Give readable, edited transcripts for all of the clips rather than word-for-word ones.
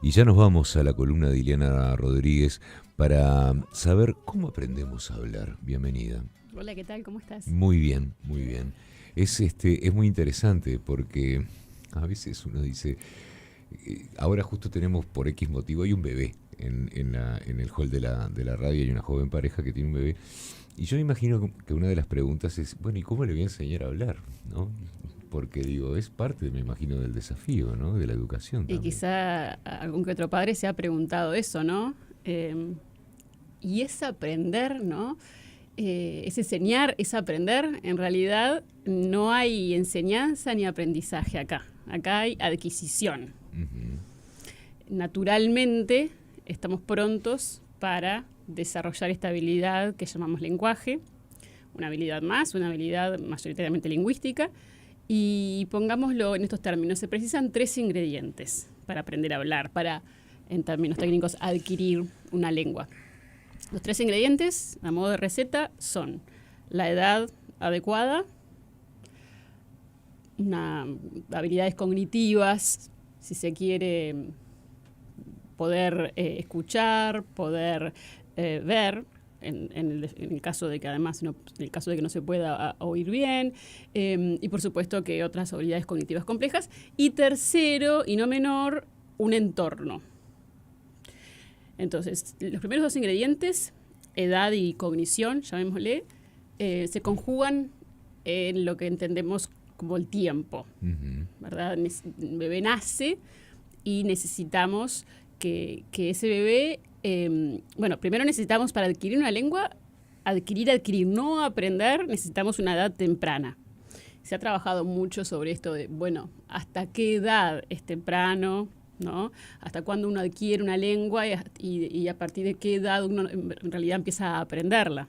Y ya nos vamos a la columna de Ileana Rodríguez para saber cómo aprendemos a hablar. Bienvenida. Hola, ¿qué tal? ¿Cómo estás? Muy bien, muy bien. Es muy interesante porque a veces uno dice, ahora justo tenemos por X motivo, hay un bebé en el hall de la radio, hay una joven pareja que tiene un bebé. Y yo me imagino que una de las preguntas es, bueno, ¿y cómo le voy a enseñar a hablar? ¿No? Porque digo, es parte, me imagino, del desafío, ¿no? De la educación Y también. quizá algún que otro padre se ha preguntado eso, ¿no? Y es aprender, ¿no? Es enseñar, es aprender. En realidad no hay enseñanza ni aprendizaje acá. Acá hay adquisición. Naturalmente estamos prontos para desarrollar esta habilidad que llamamos lenguaje, una habilidad más, una habilidad mayoritariamente lingüística. Y pongámoslo en estos términos, se precisan 3 ingredientes para aprender a hablar, para, en términos técnicos, adquirir una lengua. Los 3 ingredientes, a modo de receta, son la edad adecuada, habilidades cognitivas, si se quiere, poder escuchar, poder ver, en el caso de que además en el caso de que no se pueda oír bien, y por supuesto que otras habilidades cognitivas complejas. Y tercero, y no menor, un entorno. Entonces, los primeros 2 ingredientes, edad y cognición, llamémosle, se conjugan en lo que entendemos como el tiempo, ¿verdad? Un bebé nace y necesitamos que ese bebé, primero necesitamos para adquirir una lengua, adquirir, no aprender, necesitamos una edad temprana. Se ha trabajado mucho sobre esto de, bueno, hasta qué edad es temprano, ¿no? Hasta cuándo uno adquiere una lengua y a partir de qué edad uno en realidad empieza a aprenderla.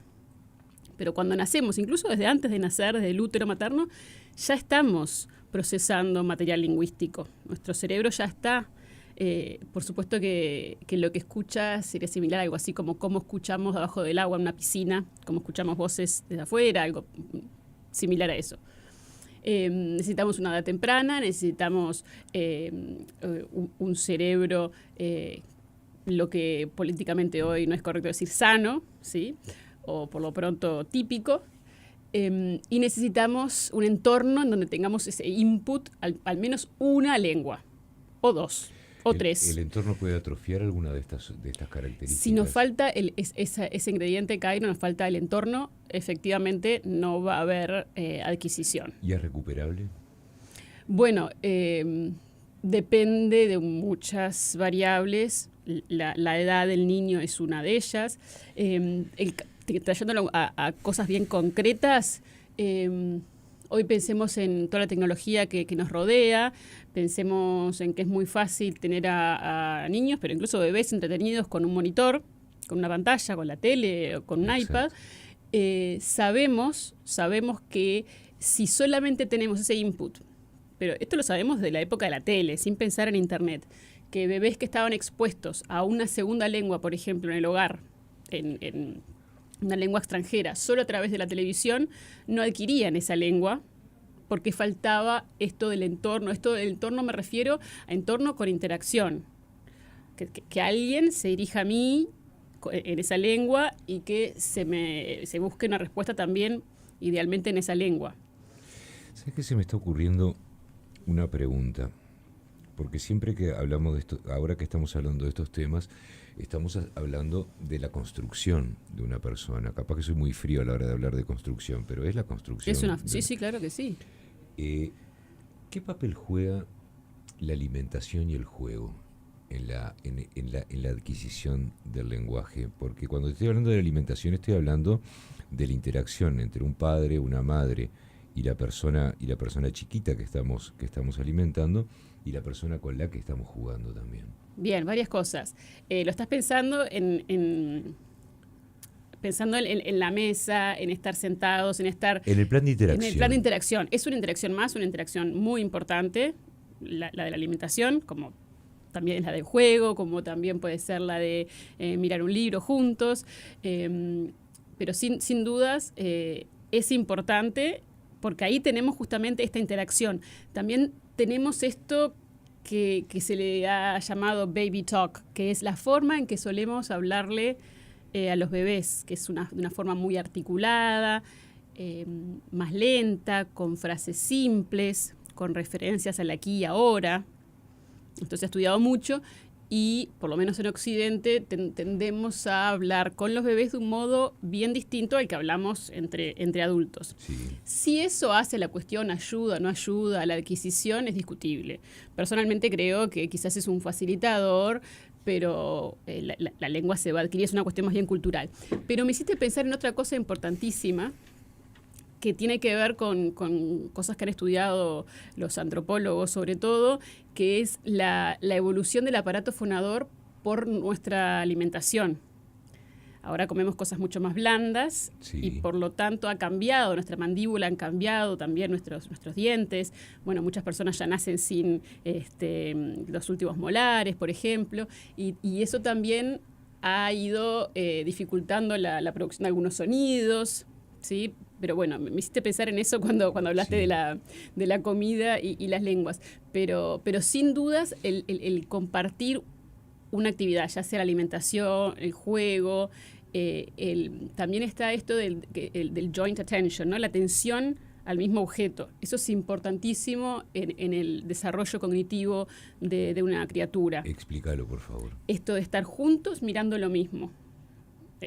Pero cuando nacemos, incluso desde antes de nacer, desde el útero materno, ya estamos procesando material lingüístico. Nuestro cerebro ya está. Por supuesto que lo que escucha sería similar a algo así como cómo escuchamos abajo del agua en una piscina, cómo escuchamos voces desde afuera, algo similar a eso. Necesitamos una edad temprana, necesitamos un cerebro, lo que políticamente hoy no es correcto decir sano, ¿sí? O por lo pronto típico. Y necesitamos un entorno en donde tengamos ese input, al menos una lengua, o 2. O 3. ¿El entorno puede atrofiar alguna de estas características? Si nos falta ese ingrediente que hay, no nos falta el entorno, efectivamente no va a haber adquisición. ¿Y es recuperable? Bueno, depende de muchas variables. La edad del niño es una de ellas. Trayéndolo a cosas bien concretas, hoy pensemos en toda la tecnología que nos rodea, pensemos en que es muy fácil tener a niños, pero incluso bebés entretenidos con un monitor, con una pantalla, con la tele o con un iPad. Sabemos que si solamente tenemos ese input, pero esto lo sabemos de la época de la tele, sin pensar en Internet, que bebés que estaban expuestos a una segunda lengua, por ejemplo, en el hogar, en una lengua extranjera, solo a través de la televisión, no adquirían esa lengua porque faltaba esto del entorno. Esto del entorno me refiero a entorno con interacción. Que alguien se dirija a mí en esa lengua y que se busque una respuesta también, idealmente en esa lengua. ¿Sabes qué se me está ocurriendo? Una pregunta. Porque siempre que hablamos de esto, ahora que estamos hablando de estos temas, estamos hablando de la construcción de una persona. Capaz que soy muy frío a la hora de hablar de construcción, pero es la construcción. Sí, claro que sí. ¿Qué papel juega la alimentación y el juego en la adquisición del lenguaje? Porque cuando estoy hablando de la alimentación estoy hablando de la interacción entre un padre, una madre y la persona chiquita que estamos alimentando y la persona con la que estamos jugando también. Bien, varias cosas. Lo estás pensando pensando en la mesa, en estar sentados, en estar... En el plan de interacción. En el plan de interacción. Es una interacción una interacción muy importante, la de la alimentación, como también es la del juego, como también puede ser la de mirar un libro juntos. Pero sin dudas es importante porque ahí tenemos justamente esta interacción. También tenemos esto que se le ha llamado baby talk, que es la forma en que solemos hablarle a los bebés, que es una forma muy articulada, más lenta, con frases simples, con referencias al aquí y ahora. Esto se ha estudiado mucho y, por lo menos en Occidente, tendemos a hablar con los bebés de un modo bien distinto al que hablamos entre adultos. Sí. Si eso hace la cuestión ayuda o no ayuda a la adquisición, es discutible. Personalmente creo que quizás es un facilitador, pero la lengua se va a adquirir, es una cuestión más bien cultural. Pero me hiciste pensar en otra cosa importantísima, que tiene que ver con cosas que han estudiado los antropólogos sobre todo, que es la evolución del aparato fonador por nuestra alimentación. Ahora comemos cosas mucho más blandas, Sí. y por lo tanto ha cambiado, nuestra mandíbula, han cambiado también nuestros dientes. Bueno, muchas personas ya nacen sin los últimos molares, por ejemplo, y eso también ha ido dificultando la producción de algunos sonidos, ¿sí? Pero bueno, me hiciste pensar en eso cuando hablaste Sí. de la comida y las lenguas. Pero sin dudas el compartir una actividad, ya sea la alimentación, el juego, también está esto del joint attention, ¿no? La atención al mismo objeto. Eso es importantísimo en el desarrollo cognitivo de una criatura. Explícalo, por favor. Esto de estar juntos mirando lo mismo.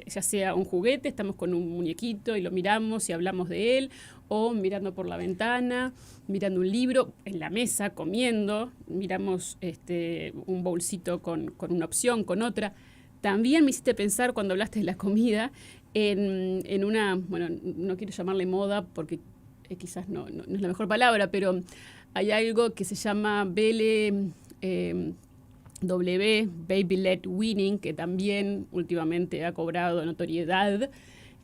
Ya sea un juguete, estamos con un muñequito y lo miramos y hablamos de él, o mirando por la ventana, mirando un libro, en la mesa, comiendo, miramos un bolsito con una opción, con otra. También me hiciste pensar, cuando hablaste de la comida, en una, bueno, no quiero llamarle moda porque quizás no es la mejor palabra, pero hay algo que se llama Baby-led weaning, que también últimamente ha cobrado notoriedad,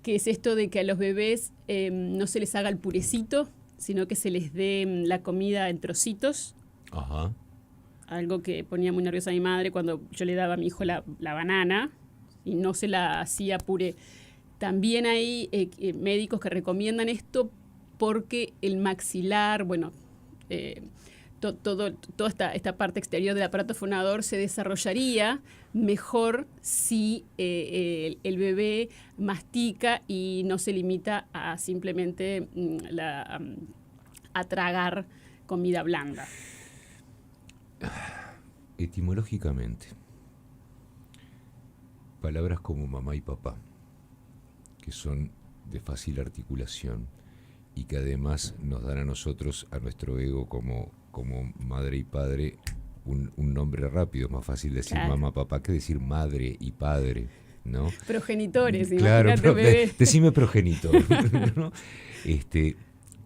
que es esto de que a los bebés no se les haga el purecito, sino que se les dé la comida en trocitos. Ajá. Algo que ponía muy nerviosa a mi madre cuando yo le daba a mi hijo la banana y no se la hacía puré. También hay médicos que recomiendan esto porque el maxilar, bueno, toda esta parte exterior del aparato fonador se desarrollaría mejor si el bebé mastica y no se limita a simplemente a tragar comida blanda. Etimológicamente, palabras como mamá y papá, que son de fácil articulación y que además nos dan a nosotros, a nuestro ego como madre y padre, un nombre rápido. Es más fácil decir Claro. mamá, papá que decir madre y padre, ¿no? Progenitores, Claro, imagínate, bebé. decime progenitor, ¿no?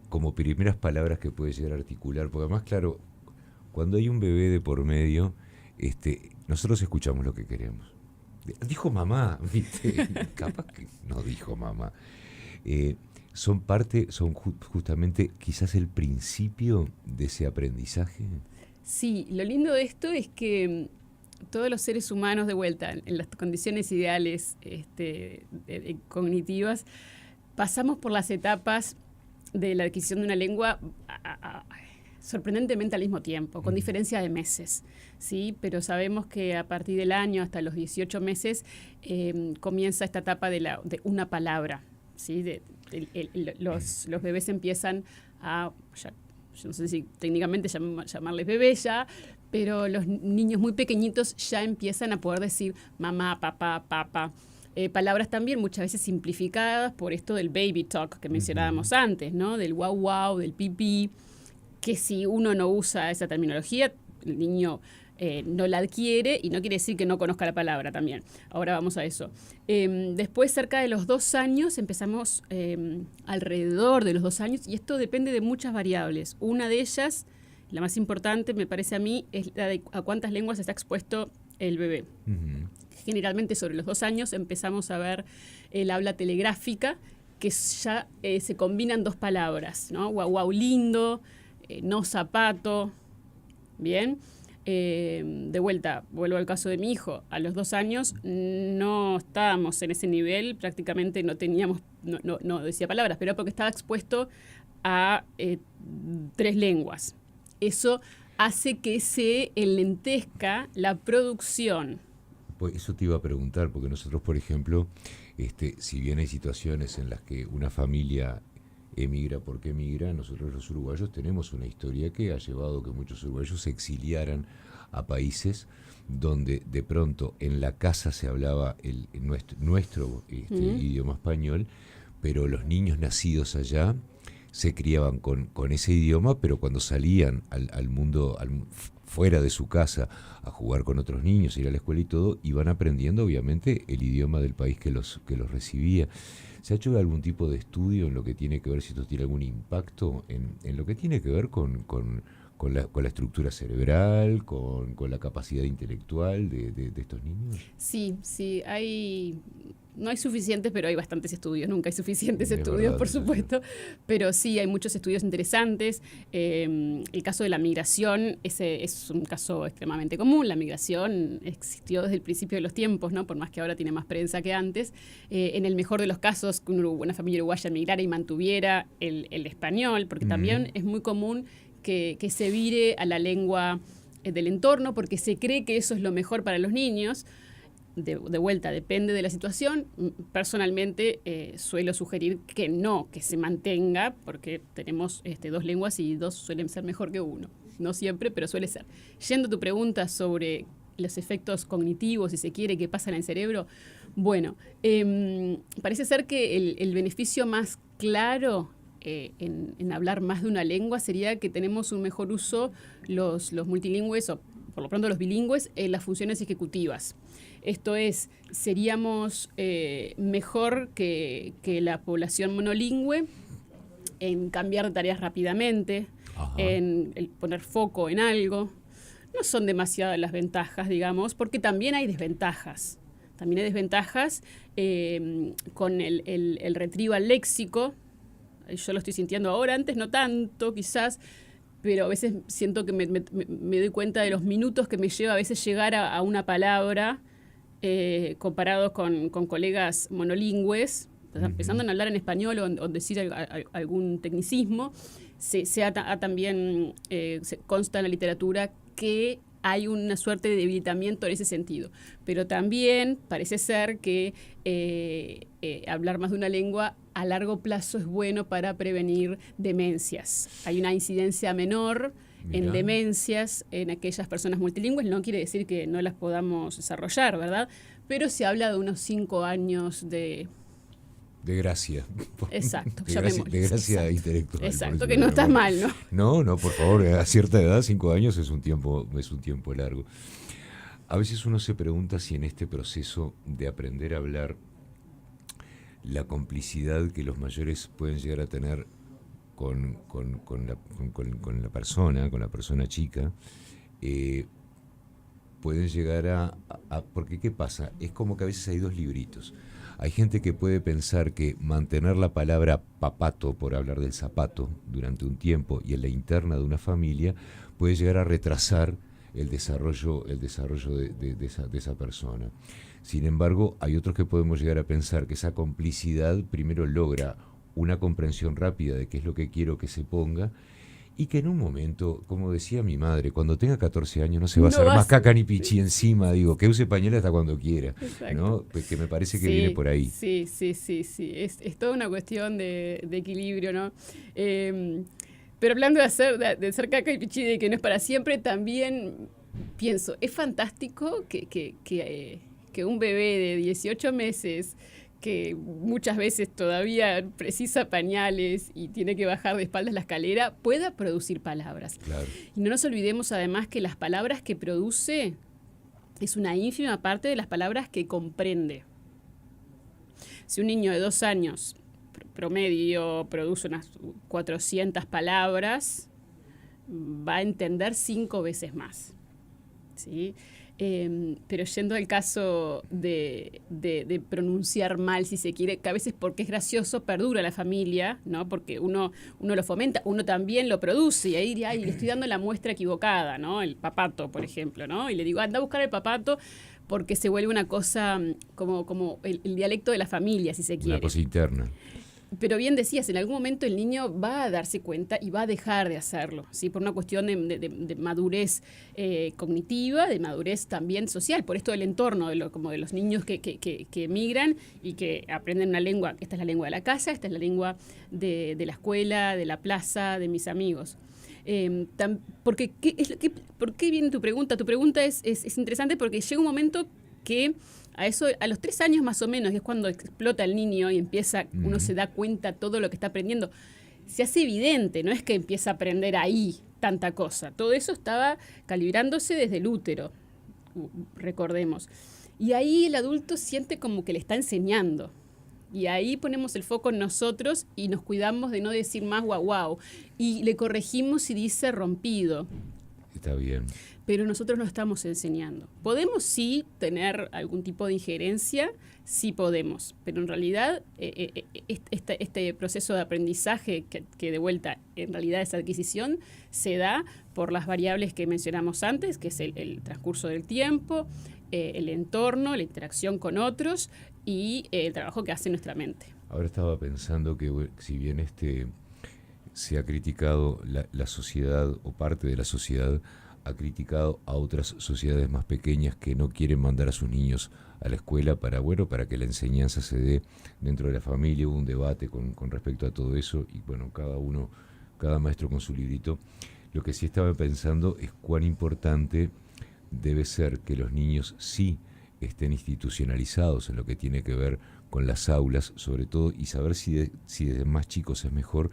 Como primeras palabras que puede llegar a articular, porque además, claro, cuando hay un bebé de por medio, nosotros escuchamos lo que queremos. Dijo mamá, ¿viste? Capaz que no dijo mamá. Son justamente quizás el principio de ese aprendizaje. Sí, lo lindo de esto es que todos los seres humanos, de vuelta, en las condiciones ideales cognitivas, pasamos por las etapas de la adquisición de una lengua sorprendentemente al mismo tiempo, con diferencia de meses, ¿sí? Pero sabemos que a partir del año hasta los 18 meses comienza esta etapa de una palabra, ¿sí? Los bebés empiezan a, yo no sé si técnicamente llamarles bebés ya, pero los niños muy pequeñitos ya empiezan a poder decir mamá, papá, papá. Palabras también muchas veces simplificadas por esto del baby talk que mencionábamos antes, ¿no? Del wow wow, del pipí, que si uno no usa esa terminología, el niño no la adquiere y no quiere decir que no conozca la palabra también. Ahora vamos a eso. Después, cerca de los 2 años, empezamos alrededor de los 2 años, y esto depende de muchas variables. Una de ellas, la más importante, me parece a mí, es la de a cuántas lenguas está expuesto el bebé. Uh-huh. Generalmente sobre los 2 años empezamos a ver el habla telegráfica, que ya se combinan 2 palabras, ¿no? Guau, guau, lindo, no zapato, ¿bien? De vuelta, vuelvo al caso de mi hijo. A los 2 años no estábamos en ese nivel, prácticamente no teníamos, no decía palabras, pero porque estaba expuesto a 3 lenguas. Eso hace que se enlentezca la producción. Pues eso te iba a preguntar, porque nosotros, por ejemplo, si bien hay situaciones en las que una familia emigra porque emigra, nosotros los uruguayos tenemos una historia que ha llevado a que muchos uruguayos se exiliaran a países donde de pronto en la casa se hablaba nuestro idioma español, pero los niños nacidos allá se criaban con ese idioma, pero cuando salían al mundo, fuera de su casa, a jugar con otros niños, ir a la escuela y todo, iban aprendiendo obviamente el idioma del país que los recibía. ¿Se ha hecho algún tipo de estudio en lo que tiene que ver, si esto tiene algún impacto en lo que tiene que ver con la estructura cerebral, con la capacidad intelectual de estos niños? Sí, no hay suficientes, pero hay bastantes estudios. Nunca hay suficientes estudios, verdad, por supuesto, pero sí hay muchos estudios interesantes. El caso de la migración ese es un caso extremadamente común. La migración existió desde el principio de los tiempos, ¿no? Por más que ahora tiene más prensa que antes. En el mejor de los casos, que una familia uruguaya migrara y mantuviera el español, porque también es muy común que se vire a la lengua del entorno, porque se cree que eso es lo mejor para los niños. De vuelta, depende de la situación. Personalmente suelo sugerir que no, que se mantenga, porque tenemos dos lenguas y dos suelen ser mejor que uno. No siempre, pero suele ser. Yendo a tu pregunta sobre los efectos cognitivos, si se quiere, qué pasa en el cerebro, bueno, parece ser que el beneficio más claro en hablar más de una lengua sería que tenemos un mejor uso los multilingües, o por lo pronto los bilingües, en las funciones ejecutivas. Esto es, seríamos mejor que la población monolingüe en cambiar de tareas rápidamente, en poner foco en algo. No son demasiadas las ventajas, digamos, porque también hay desventajas. También hay desventajas con el retrieval léxico. Yo lo estoy sintiendo ahora, antes no tanto, quizás, pero a veces siento que me doy cuenta de los minutos que me lleva a veces llegar a una palabra comparados con colegas monolingües, empezando a hablar en español o decir algún tecnicismo. También se consta en la literatura que hay una suerte de debilitamiento en ese sentido. Pero también parece ser que hablar más de una lengua a largo plazo es bueno para prevenir demencias. Hay una incidencia menor en demencias en aquellas personas multilingües. No quiere decir que no las podamos desarrollar, ¿verdad? Pero se habla de unos 5 años de gracia. Exacto. De gracia intelectual. Exacto, que no está mal, ¿no? No, por favor, a cierta edad, 5 años es un tiempo largo. A veces uno se pregunta si en este proceso de aprender a hablar, la complicidad que los mayores pueden llegar a tener con la persona chica, pueden llegar a... Porque ¿qué pasa? Es como que a veces hay dos libritos. Hay gente que puede pensar que mantener la palabra papato, por hablar del zapato, durante un tiempo y en la interna de una familia, puede llegar a retrasar el desarrollo de esa persona. Sin embargo, hay otros que podemos llegar a pensar que esa complicidad primero logra una comprensión rápida de qué es lo que quiero que se ponga, y que en un momento, como decía mi madre, cuando tenga 14 años no se va a hacer más caca ni pichí encima, digo, que use pañal hasta cuando quiera, ¿no? Pues que me parece que viene por ahí. Sí. Es toda una cuestión de equilibrio, ¿no? Pero hablando de hacer caca y pichí, de que no es para siempre, también pienso, es fantástico que un bebé de 18 meses, que muchas veces todavía precisa pañales y tiene que bajar de espaldas la escalera, pueda producir palabras. Claro. Y no nos olvidemos además que las palabras que produce es una ínfima parte de las palabras que comprende. Si un niño de 2 años promedio produce unas 400 palabras, va a entender 5 veces más, ¿sí? Pero yendo al caso de pronunciar mal, si se quiere, que a veces porque es gracioso perdura la familia, ¿no? Porque uno lo fomenta, uno también lo produce, y ahí diría, le estoy dando la muestra equivocada, ¿no? El papato, por ejemplo, ¿no? Y le digo, anda a buscar el papato, porque se vuelve una cosa como el dialecto de la familia, si se quiere. Una cosa interna. Pero bien decías, en algún momento el niño va a darse cuenta y va a dejar de hacerlo, ¿sí? Por una cuestión de madurez cognitiva, de madurez también social, por esto del entorno, como de los niños que emigran y que aprenden una lengua. Esta es la lengua de la casa, esta es la lengua de la escuela, de la plaza, de mis amigos. Porque, ¿por qué viene tu pregunta? Tu pregunta es interesante porque llega un momento que a los 3 años más o menos, que es cuando explota el niño y empieza, uno se da cuenta todo lo que está aprendiendo, se hace evidente, no es que empieza a aprender ahí tanta cosa. Todo eso estaba calibrándose desde el útero, recordemos. Y ahí el adulto siente como que le está enseñando. Y ahí ponemos el foco en nosotros y nos cuidamos de no decir más guau guau. Y le corregimos si dice rompido. Está bien. Pero nosotros no estamos enseñando. Podemos sí tener algún tipo de injerencia, sí podemos, pero en realidad este proceso de aprendizaje que de vuelta en realidad es adquisición, se da por las variables que mencionamos antes, que es el transcurso del tiempo, el entorno, la interacción con otros y el trabajo que hace nuestra mente. Ahora estaba pensando que si bien se ha criticado la sociedad o parte de la sociedad, ha criticado a otras sociedades más pequeñas que no quieren mandar a sus niños a la escuela para que la enseñanza se dé dentro de la familia. Hubo un debate con respecto a todo eso y bueno, cada maestro con su librito. Lo que sí estaba pensando es cuán importante debe ser que los niños sí estén institucionalizados en lo que tiene que ver con las aulas, sobre todo, y saber si desde más chicos es mejor,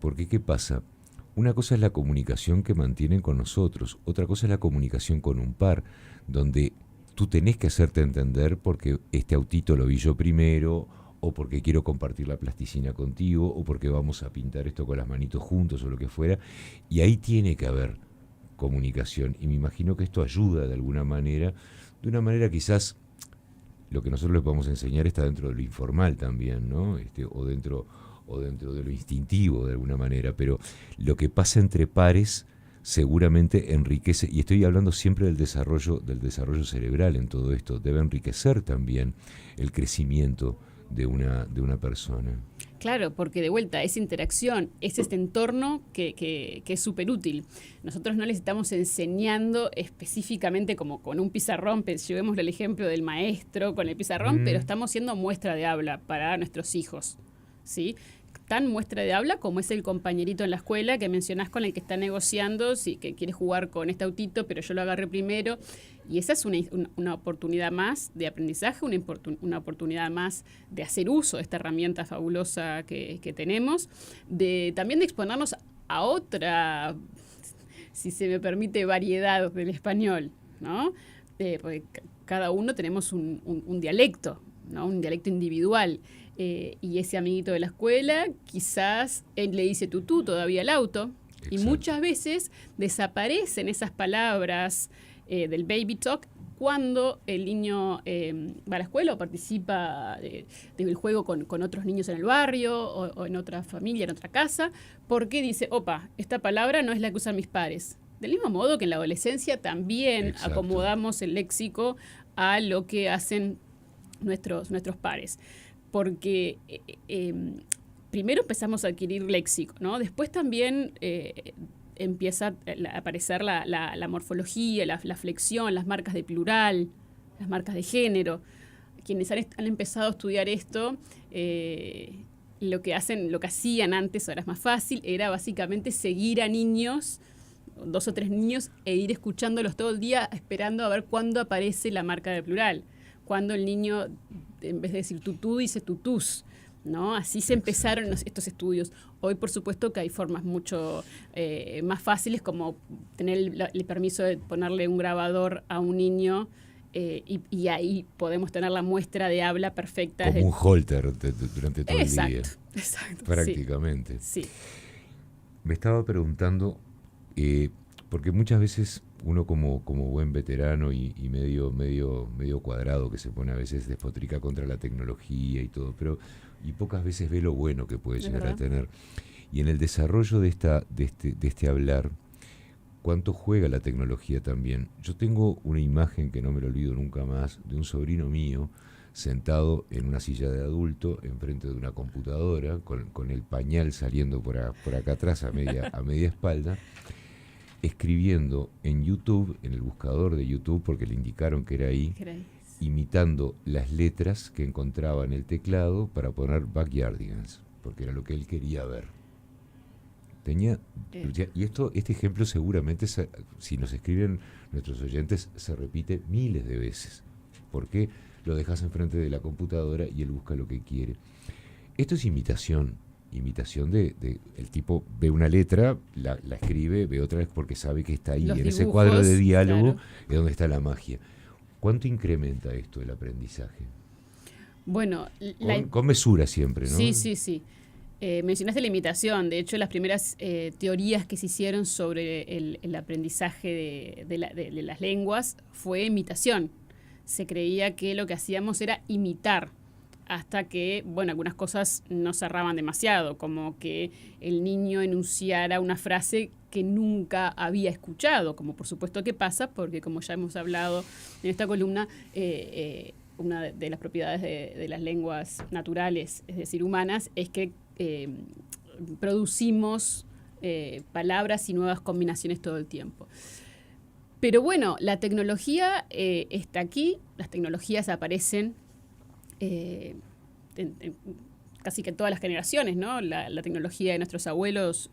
porque ¿qué pasa? Una cosa es la comunicación que mantienen con nosotros, otra cosa es la comunicación con un par, donde tú tenés que hacerte entender porque este autito lo vi yo primero, o porque quiero compartir la plasticina contigo, o porque vamos a pintar esto con las manitos juntos, o lo que fuera, y ahí tiene que haber comunicación, y me imagino que esto ayuda de alguna manera, de una manera quizás lo que nosotros les podemos enseñar está dentro de lo informal también, ¿no? O dentro de lo instintivo de alguna manera, pero lo que pasa entre pares seguramente enriquece, y estoy hablando siempre del desarrollo cerebral en todo esto, debe enriquecer también el crecimiento de una persona. Claro, porque de vuelta, esa interacción, es este entorno que es súper útil. Nosotros no les estamos enseñando específicamente como con un pizarrón, llevémosle el ejemplo del maestro con el pizarrón, pero estamos siendo muestra de habla para nuestros hijos, ¿sí? Tan muestra de habla como es el compañerito en la escuela que mencionás con el que está negociando, sí, que quiere jugar con este autito, pero yo lo agarré primero. Y esa es una oportunidad más de aprendizaje, una oportunidad más de hacer uso de esta herramienta fabulosa que tenemos, también de exponernos a otra, si se me permite, variedad del español, ¿no? Porque cada uno tenemos un dialecto, ¿no? Un dialecto individual. Y ese amiguito de la escuela, quizás él le dice tutú todavía al auto. Exacto. Y muchas veces desaparecen esas palabras del baby talk cuando el niño va a la escuela o participa del juego con otros niños en el barrio o en otra familia, en otra casa, porque dice, opa, esta palabra no es la que usan mis pares. Del mismo modo que en la adolescencia también Exacto. acomodamos el léxico a lo que hacen nuestros pares. Porque primero empezamos a adquirir léxico, ¿no? Después también empieza a aparecer la morfología, la flexión, las marcas de plural, las marcas de género. Quienes han empezado a estudiar esto, lo que hacían antes, ahora es más fácil, era básicamente seguir a niños, 2 o 3 niños, e ir escuchándolos todo el día, esperando a ver cuándo aparece la marca de plural. Cuando el niño, en vez de decir tutú, dice tutús, ¿no? Así se empezaron estos estudios. Hoy, por supuesto, que hay formas mucho más fáciles, como tener el permiso de ponerle un grabador a un niño y ahí podemos tener la muestra de habla perfecta. Como un holter durante todo el día. Exacto. Prácticamente. Sí. Me estaba preguntando, porque muchas veces uno como buen veterano y medio cuadrado que se pone a veces despotrica contra la tecnología y todo, y pocas veces ve lo bueno que puede llegar a tener. Y en el desarrollo de este hablar, cuánto juega la tecnología también. Yo tengo una imagen que no me lo olvido nunca más, de un sobrino mío sentado en una silla de adulto enfrente de una computadora con el pañal saliendo por acá atrás a media espalda, escribiendo en YouTube, en el buscador de YouTube, porque le indicaron que era ahí, imitando las letras que encontraba en el teclado para poner Backyardigans, porque era lo que él quería ver. Y este ejemplo seguramente, si nos escriben nuestros oyentes, se repite miles de veces. ¿Por qué? Lo dejas enfrente de la computadora y él busca lo que quiere. Esto es imitación de el tipo ve una letra, la escribe, ve otra vez porque sabe que está ahí. Los en dibujos, ese cuadro de diálogo, claro, es donde está la magia. ¿Cuánto incrementa esto el aprendizaje? Bueno, con mesura siempre, ¿no? Sí. Mencionaste la imitación. De hecho, las primeras teorías que se hicieron sobre el aprendizaje de las lenguas fue imitación. Se creía que lo que hacíamos era imitar, hasta que, bueno, algunas cosas no cerraban demasiado, como que el niño enunciara una frase que nunca había escuchado, como por supuesto que pasa, porque como ya hemos hablado en esta columna, una de las propiedades de las lenguas naturales, es decir, humanas, es que producimos palabras y nuevas combinaciones todo el tiempo. Pero bueno, la tecnología está aquí, las tecnologías aparecen en casi que en todas las generaciones, ¿no? La tecnología de nuestros abuelos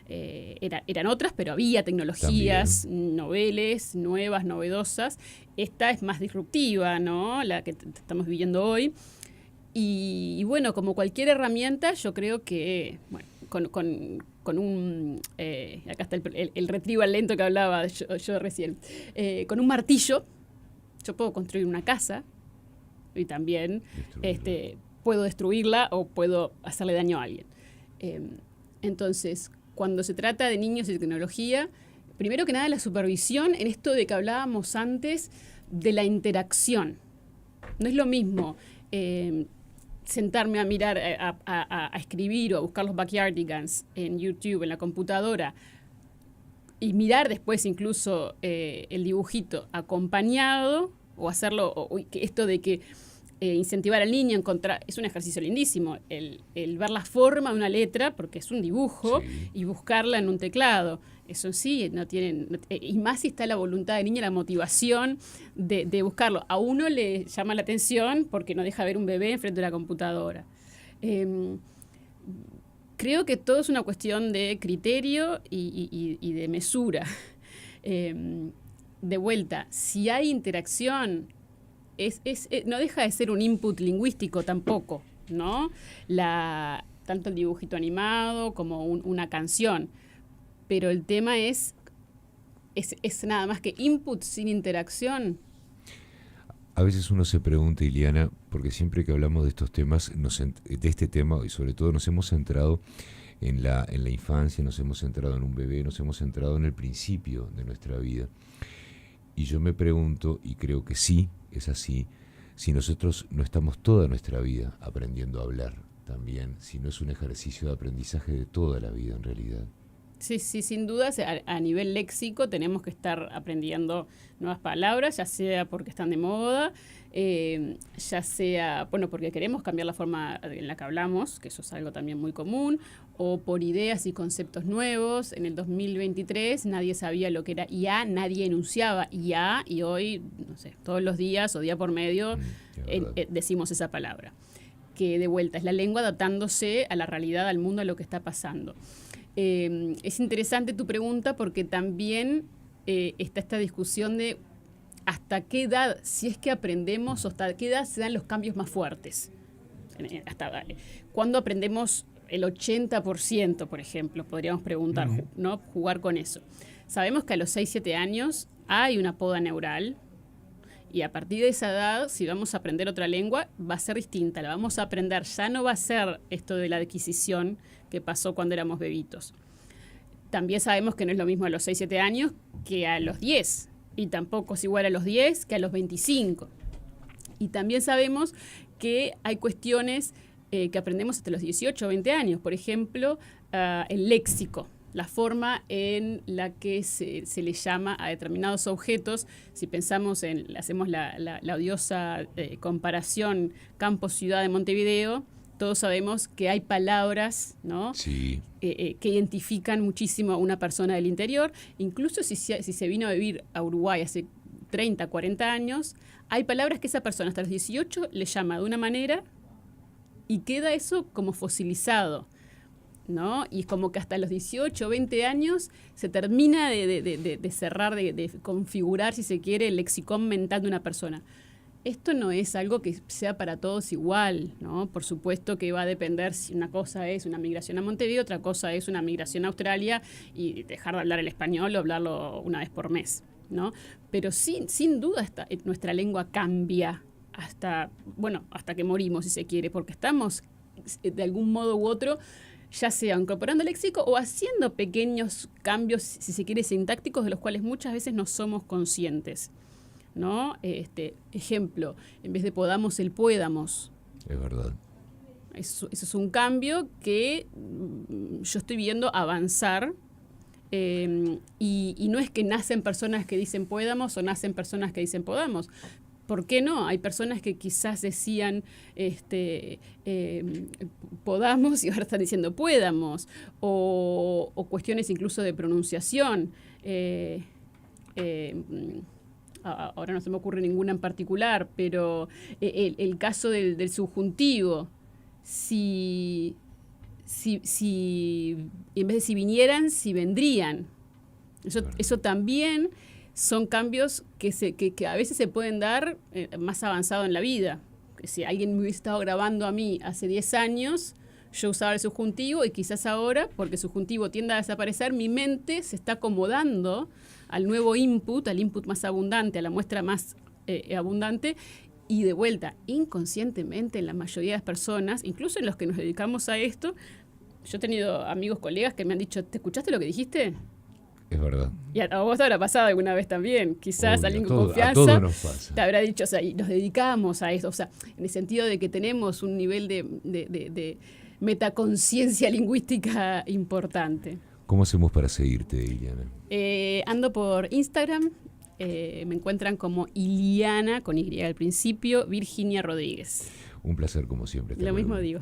eran otras, pero había tecnologías noveles, nuevas, novedosas. Esta es más disruptiva, ¿no? La que estamos viviendo hoy. Y bueno, como cualquier herramienta, yo creo que, bueno, con un... acá está el retrieval lento que hablaba yo recién. Con un martillo, yo puedo construir una casa y también puedo destruirla o puedo hacerle daño a alguien. Entonces, cuando se trata de niños y de tecnología, primero que nada la supervisión en esto de que hablábamos antes de la interacción. No es lo mismo sentarme a mirar, a escribir o a buscar los Backyardigans en YouTube, en la computadora, y mirar después incluso el dibujito acompañado, o hacerlo, esto de que incentivar al niño a encontrar, es un ejercicio lindísimo, el ver la forma de una letra, porque es un dibujo, sí, y buscarla en un teclado. Eso sí, no tienen, y más si está la voluntad del niño, la motivación de buscarlo. A uno le llama la atención porque no deja ver un bebé enfrente de la computadora. Creo que todo es una cuestión de criterio y de mesura. De vuelta, si hay interacción, no deja de ser un input lingüístico tampoco, ¿no? Tanto el dibujito animado como una canción. Pero el tema es nada más que input sin interacción. A veces uno se pregunta, Iliana, porque siempre que hablamos de estos temas, de este tema, y sobre todo nos hemos centrado en la infancia, nos hemos centrado en un bebé, nos hemos centrado en el principio de nuestra vida. Y yo me pregunto, y creo que sí, es así, si nosotros no estamos toda nuestra vida aprendiendo a hablar también, si no es un ejercicio de aprendizaje de toda la vida en realidad. Sí, sin duda, a nivel léxico tenemos que estar aprendiendo nuevas palabras, ya sea porque están de moda, ya sea, bueno, porque queremos cambiar la forma en la que hablamos, que eso es algo también muy común, o por ideas y conceptos nuevos. En el 2023 nadie sabía lo que era IA, nadie enunciaba IA, y hoy, no sé, todos los días o día por medio decimos esa palabra. Que de vuelta es la lengua adaptándose a la realidad, al mundo, a lo que está pasando. Es interesante tu pregunta porque también está esta discusión de hasta qué edad, si es que aprendemos, o hasta qué edad se dan los cambios más fuertes. ¿Cuándo aprendemos el 80%, por ejemplo? Podríamos preguntar, ¿no? Jugar con eso. Sabemos que a los 6-7 años hay una poda neural y a partir de esa edad, si vamos a aprender otra lengua, va a ser distinta, la vamos a aprender. Ya no va a ser esto de la adquisición que pasó cuando éramos bebitos. También sabemos que no es lo mismo a los 6-7 años que a los 10, y tampoco es igual a los 10 que a los 25. Y también sabemos que hay cuestiones que aprendemos hasta los 18 o 20 años, por ejemplo, el léxico. la forma en la que se le llama a determinados objetos. Si pensamos hacemos la odiosa comparación campo-ciudad de Montevideo, todos sabemos que hay palabras, ¿no? Sí. Que identifican muchísimo a una persona del interior. Incluso si se vino a vivir a Uruguay hace 30, 40 años, hay palabras que esa persona hasta los 18 le llama de una manera y queda eso como fosilizado, ¿no? Y es como que hasta los 18 o 20 años se termina de cerrar, de configurar, si se quiere, el lexicón mental de una persona. Esto no es algo que sea para todos igual, ¿no? Por supuesto que va a depender si una cosa es una migración a Montevideo, otra cosa es una migración a Australia y dejar de hablar el español o hablarlo una vez por mes, ¿no? Pero sin duda nuestra lengua cambia hasta que morimos, si se quiere, porque estamos de algún modo u otro, ya sea incorporando léxico o haciendo pequeños cambios, si se quiere, sintácticos, de los cuales muchas veces no somos conscientes, ¿no? Ejemplo, en vez de podamos, el puédamos. Es verdad. Eso es un cambio que yo estoy viendo avanzar. Y no es que nacen personas que dicen puédamos o nacen personas que dicen podamos. ¿Por qué no? Hay personas que quizás decían podamos y ahora están diciendo puédamos. O cuestiones incluso de pronunciación. Ahora no se me ocurre ninguna en particular, pero el caso del subjuntivo. Si en vez de si vinieran, si vendrían. Eso también son cambios que a veces se pueden dar más avanzado en la vida. Que si alguien me hubiese estado grabando a mí hace 10 años, yo usaba el subjuntivo y quizás ahora, porque el subjuntivo tiende a desaparecer, mi mente se está acomodando al nuevo input, al input más abundante, a la muestra más abundante. Y de vuelta, inconscientemente en la mayoría de las personas, incluso en los que nos dedicamos a esto, yo he tenido amigos, colegas que me han dicho, ¿te escuchaste lo que dijiste? Es verdad. Y a vos te habrá pasado alguna vez también. Quizás Obvio, alguien con confianza a todos nos pasa. te habrá dicho, o sea, y nos dedicamos a eso, o sea, en el sentido de que tenemos un nivel de metaconciencia lingüística importante. ¿Cómo hacemos para seguirte, Iliana? Ando por Instagram. Me encuentran como Iliana, con Y al principio, Virginia Rodríguez. Un placer como siempre. Lo mismo digo.